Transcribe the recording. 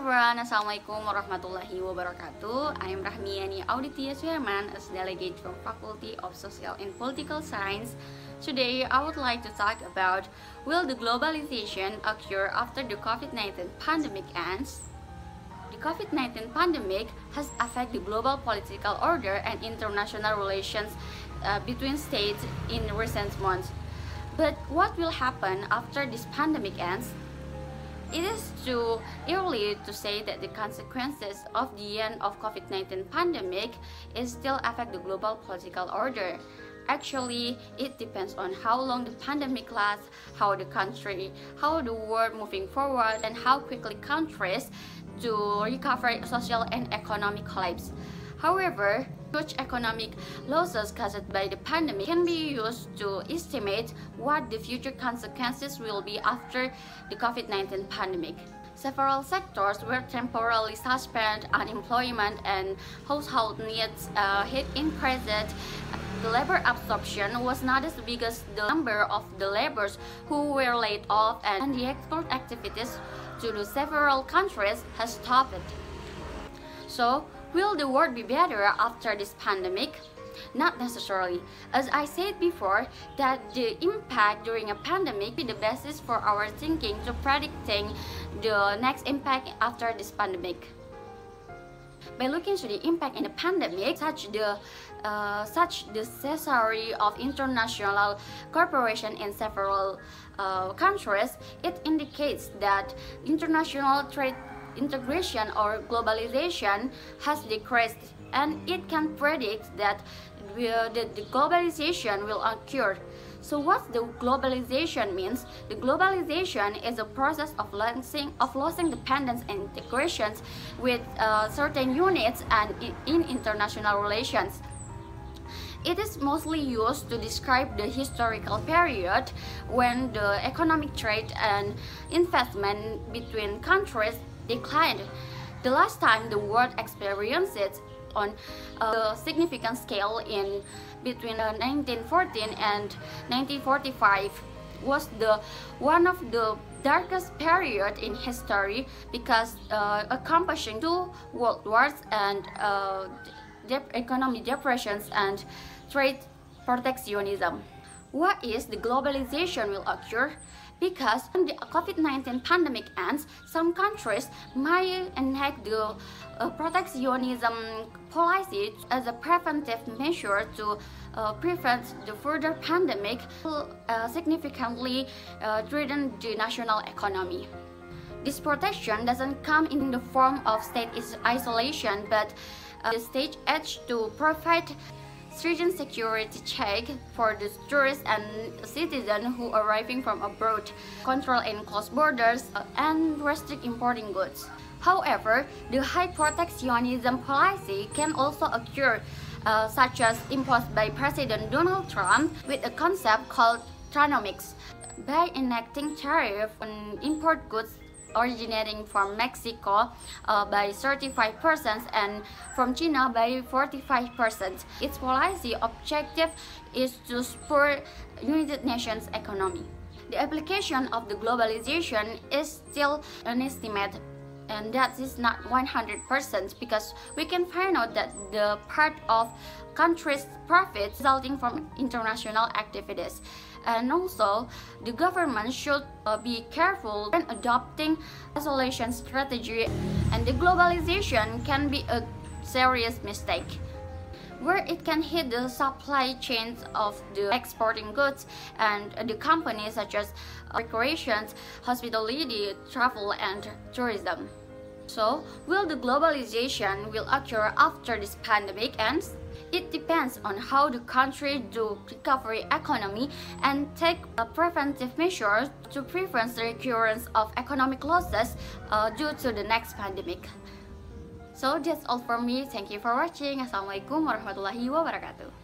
everyone, Assalamualaikum warahmatullahi wabarakatuh. I am Rahmiani Auditia Suherman, as delegate from Faculty of Social and Political Science. Today, I would like to talk about, will the globalization occur after the COVID-19 pandemic ends? The COVID-19 pandemic has affected the global political order and international relations between states in recent months. But what will happen after this pandemic ends? It is too early to say that the consequences of the end of COVID-19 pandemic is still affect the global political order. Actually, it depends on how long the pandemic lasts, how the country, how the world moving forward, and how quickly countries to recover social and economic collapse. However, such economic losses caused by the pandemic can be used to estimate what the future consequences will be after the COVID-19 pandemic. Several sectors were temporarily suspended, unemployment and household needs hit increased. The labor absorption was not as big as the number of the laborers who were laid off, and the export activities to the several countries has stopped. So, will the world be better after this pandemic? Not necessarily. As I said before, that the impact during a pandemic is the basis for our thinking to predicting the next impact after this pandemic. By looking to the impact in the pandemic, such the necessary of international cooperation in several countries, it indicates that international trade integration or globalization has decreased, and it can predict that the globalization will occur. So what the globalization means? The globalization is a process of losing dependence and integrations with certain units and in international relations. It is mostly used to describe the historical period when the economic trade and investment between countries declined. The last time the world experienced it on a significant scale in between 1914 and 1945 was one of the darkest period in history, because accomplishing 2 world wars and economic depressions and trade protectionism. What is the globalization will occur? Because when the COVID-19 pandemic ends, some countries might enact the protectionism policy as a preventive measure to prevent the further pandemic will significantly threaten the national economy. This protection doesn't come in the form of state isolation, but the state edge to provide stringent security check for the tourists and citizens who are arriving from abroad, control and close borders, and restrict importing goods. However, the high protectionism policy can also occur, such as imposed by President Donald Trump with a concept called Trumponomics. By enacting tariff on import goods originating from Mexico by 35% and from China by 45%. Its policy objective is to spur United Nations economy. The application of the globalization is still an estimate, and that is not 100%, because we can find out that the part of countries' profits resulting from international activities. And also, the government should be careful when adopting isolation strategy, and the globalization can be a serious mistake, where it can hit the supply chains of the exporting goods and the companies such as recreations, hospitality, travel, and tourism. So, will the globalization will occur after this pandemic ends? It depends on how the country do recovery economy and take preventive measures to prevent the recurrence of economic losses due to the next pandemic. So that's all from me. Thank you for watching. Assalamualaikum warahmatullahi wabarakatuh.